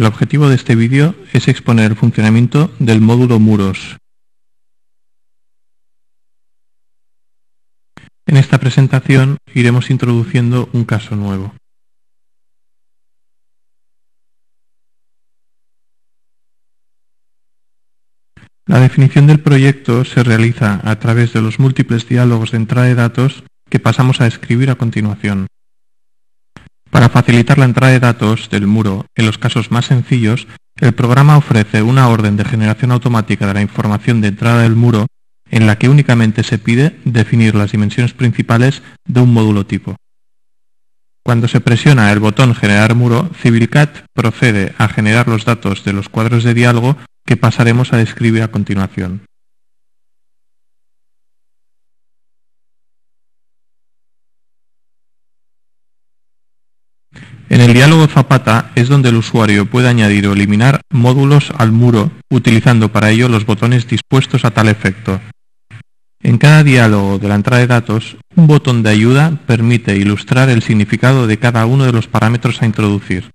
El objetivo de este vídeo es exponer el funcionamiento del módulo muros. En esta presentación iremos introduciendo un caso nuevo. La definición del proyecto se realiza a través de los múltiples diálogos de entrada de datos que pasamos a describir a continuación. Para facilitar la entrada de datos del muro en los casos más sencillos, el programa ofrece una orden de generación automática de la información de entrada del muro en la que únicamente se pide definir las dimensiones principales de un módulo tipo. Cuando se presiona el botón Generar muro, CivilCAD procede a generar los datos de los cuadros de diálogo que pasaremos a describir a continuación. En el diálogo Zapata es donde el usuario puede añadir o eliminar módulos al muro, utilizando para ello los botones dispuestos a tal efecto. En cada diálogo de la entrada de datos, un botón de ayuda permite ilustrar el significado de cada uno de los parámetros a introducir.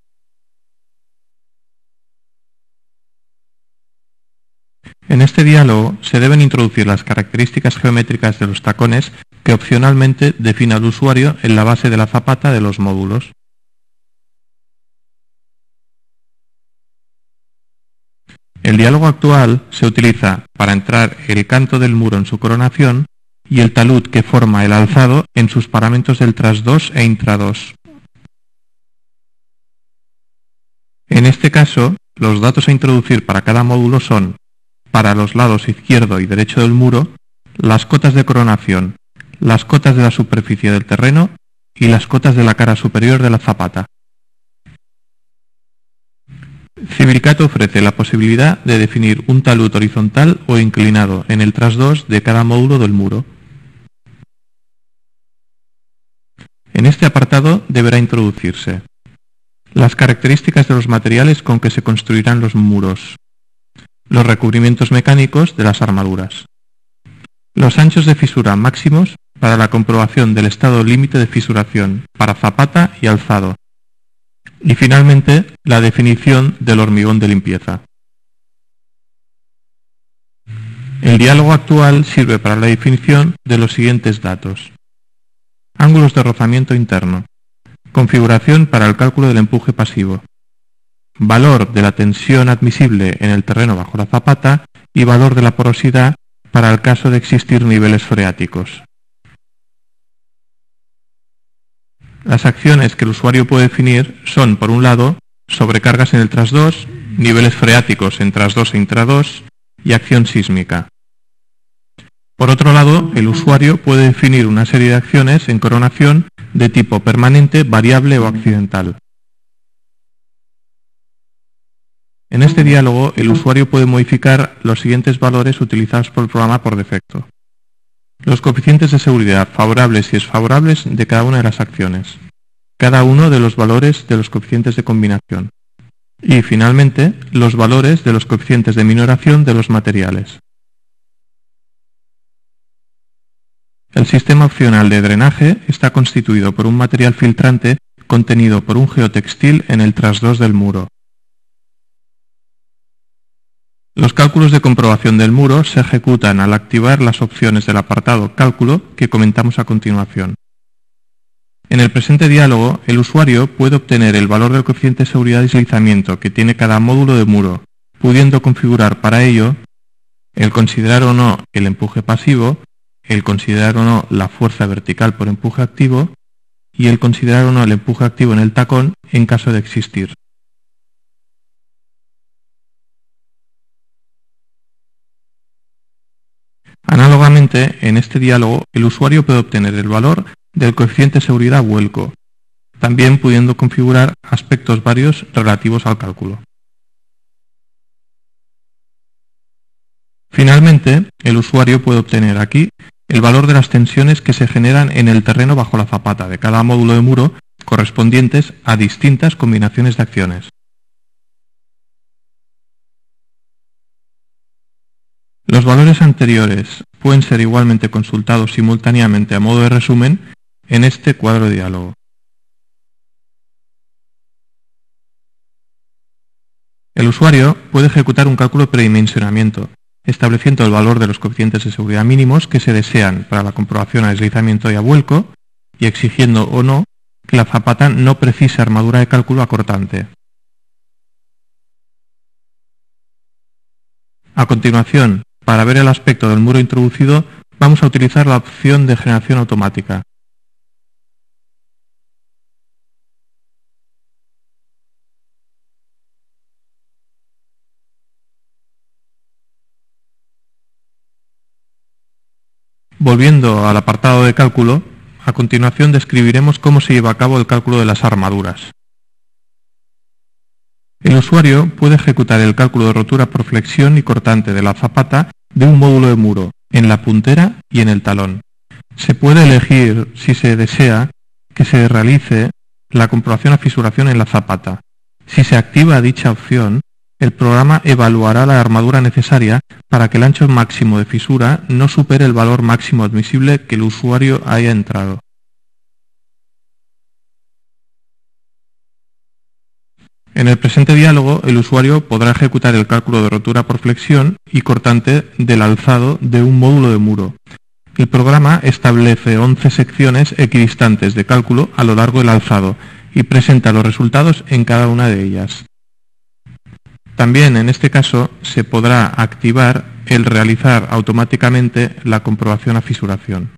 En este diálogo se deben introducir las características geométricas de los tacones que opcionalmente define el usuario en la base de la zapata de los módulos. El diálogo actual se utiliza para entrar el canto del muro en su coronación y el talud que forma el alzado en sus paramentos del tras-2 e intra-2. En este caso, los datos a introducir para cada módulo son, para los lados izquierdo y derecho del muro, las cotas de coronación, las cotas de la superficie del terreno y las cotas de la cara superior de la zapata. CivilCAD ofrece la posibilidad de definir un talud horizontal o inclinado en el tras-2 de cada módulo del muro. En este apartado deberá introducirse las características de los materiales con que se construirán los muros, los recubrimientos mecánicos de las armaduras, los anchos de fisura máximos para la comprobación del estado límite de fisuración para zapata y alzado, y finalmente la definición del hormigón de limpieza. El diálogo actual sirve para la definición de los siguientes datos: ángulos de rozamiento interno, configuración para el cálculo del empuje pasivo, valor de la tensión admisible en el terreno bajo la zapata y valor de la porosidad para el caso de existir niveles freáticos. Las acciones que el usuario puede definir son, por un lado, sobrecargas en el tras-2, niveles freáticos en tras-2 e intra-2 y acción sísmica. Por otro lado, el usuario puede definir una serie de acciones en coronación de tipo permanente, variable o accidental. En este diálogo, el usuario puede modificar los siguientes valores utilizados por el programa por defecto: los coeficientes de seguridad favorables y desfavorables de cada una de las acciones, cada uno de los valores de los coeficientes de combinación y, finalmente, los valores de los coeficientes de minoración de los materiales. El sistema opcional de drenaje está constituido por un material filtrante contenido por un geotextil en el tras-2 del muro. Los cálculos de comprobación del muro se ejecutan al activar las opciones del apartado Cálculo que comentamos a continuación. En el presente diálogo, el usuario puede obtener el valor del coeficiente de seguridad de deslizamiento que tiene cada módulo de muro, pudiendo configurar para ello el considerar o no el empuje pasivo, el considerar o no la fuerza vertical por empuje activo y el considerar o no el empuje activo en el tacón en caso de existir. Análogamente, en este diálogo, el usuario puede obtener el valor del coeficiente de seguridad vuelco, también pudiendo configurar aspectos varios relativos al cálculo. Finalmente, el usuario puede obtener aquí el valor de las tensiones que se generan en el terreno bajo la zapata de cada módulo de muro correspondientes a distintas combinaciones de acciones. Los valores anteriores pueden ser igualmente consultados simultáneamente a modo de resumen en este cuadro de diálogo. El usuario puede ejecutar un cálculo de predimensionamiento, estableciendo el valor de los coeficientes de seguridad mínimos que se desean para la comprobación a deslizamiento y a vuelco, y exigiendo o no que la zapata no precise armadura de cálculo acortante. A continuación, para ver el aspecto del muro introducido, vamos a utilizar la opción de generación automática. Volviendo al apartado de cálculo, a continuación describiremos cómo se lleva a cabo el cálculo de las armaduras. El usuario puede ejecutar el cálculo de rotura por flexión y cortante de la zapata de un módulo de muro, en la puntera y en el talón. Se puede elegir, si se desea, que se realice la comprobación a fisuración en la zapata. Si se activa dicha opción, el programa evaluará la armadura necesaria para que el ancho máximo de fisura no supere el valor máximo admisible que el usuario haya entrado. En el presente diálogo, el usuario podrá ejecutar el cálculo de rotura por flexión y cortante del alzado de un módulo de muro. El programa establece 11 secciones equidistantes de cálculo a lo largo del alzado y presenta los resultados en cada una de ellas. También en este caso se podrá activar el realizar automáticamente la comprobación a fisuración.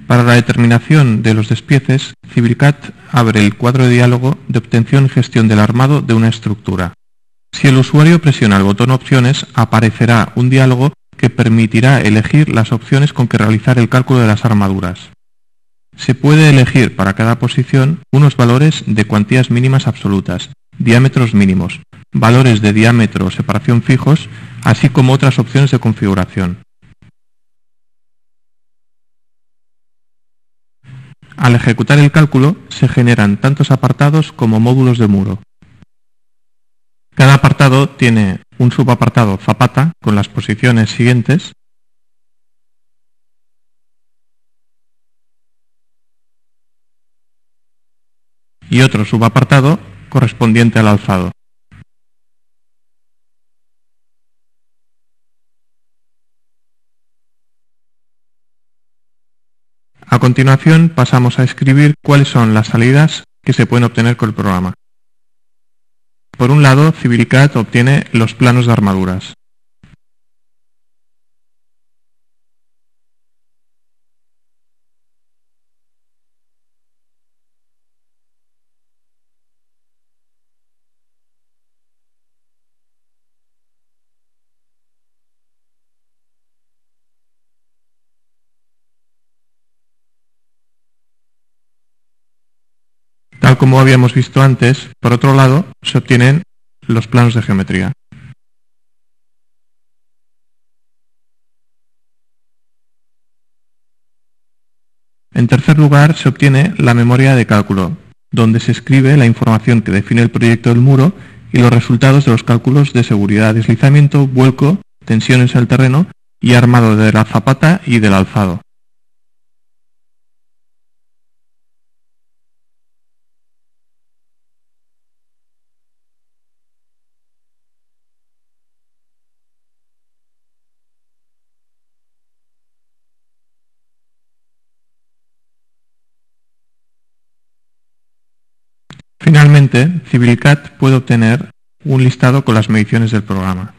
Para la determinación de los despieces, Civilcat abre el cuadro de diálogo de obtención y gestión del armado de una estructura. Si el usuario presiona el botón Opciones, aparecerá un diálogo que permitirá elegir las opciones con que realizar el cálculo de las armaduras. Se puede elegir para cada posición unos valores de cuantías mínimas absolutas, diámetros mínimos, valores de diámetro o separación fijos, así como otras opciones de configuración. Al ejecutar el cálculo, se generan tantos apartados como módulos de muro. Cada apartado tiene un subapartado zapata con las posiciones siguientes y otro subapartado correspondiente al alzado. A continuación pasamos a escribir cuáles son las salidas que se pueden obtener con el programa. Por un lado, Civilcat obtiene los planos de armaduras. Tal como habíamos visto antes, por otro lado, se obtienen los planos de geometría. En tercer lugar, se obtiene la memoria de cálculo, donde se escribe la información que define el proyecto del muro y los resultados de los cálculos de seguridad, deslizamiento, vuelco, tensiones al terreno y armado de la zapata y del alzado. Finalmente, Civilcat puede obtener un listado con las mediciones del programa.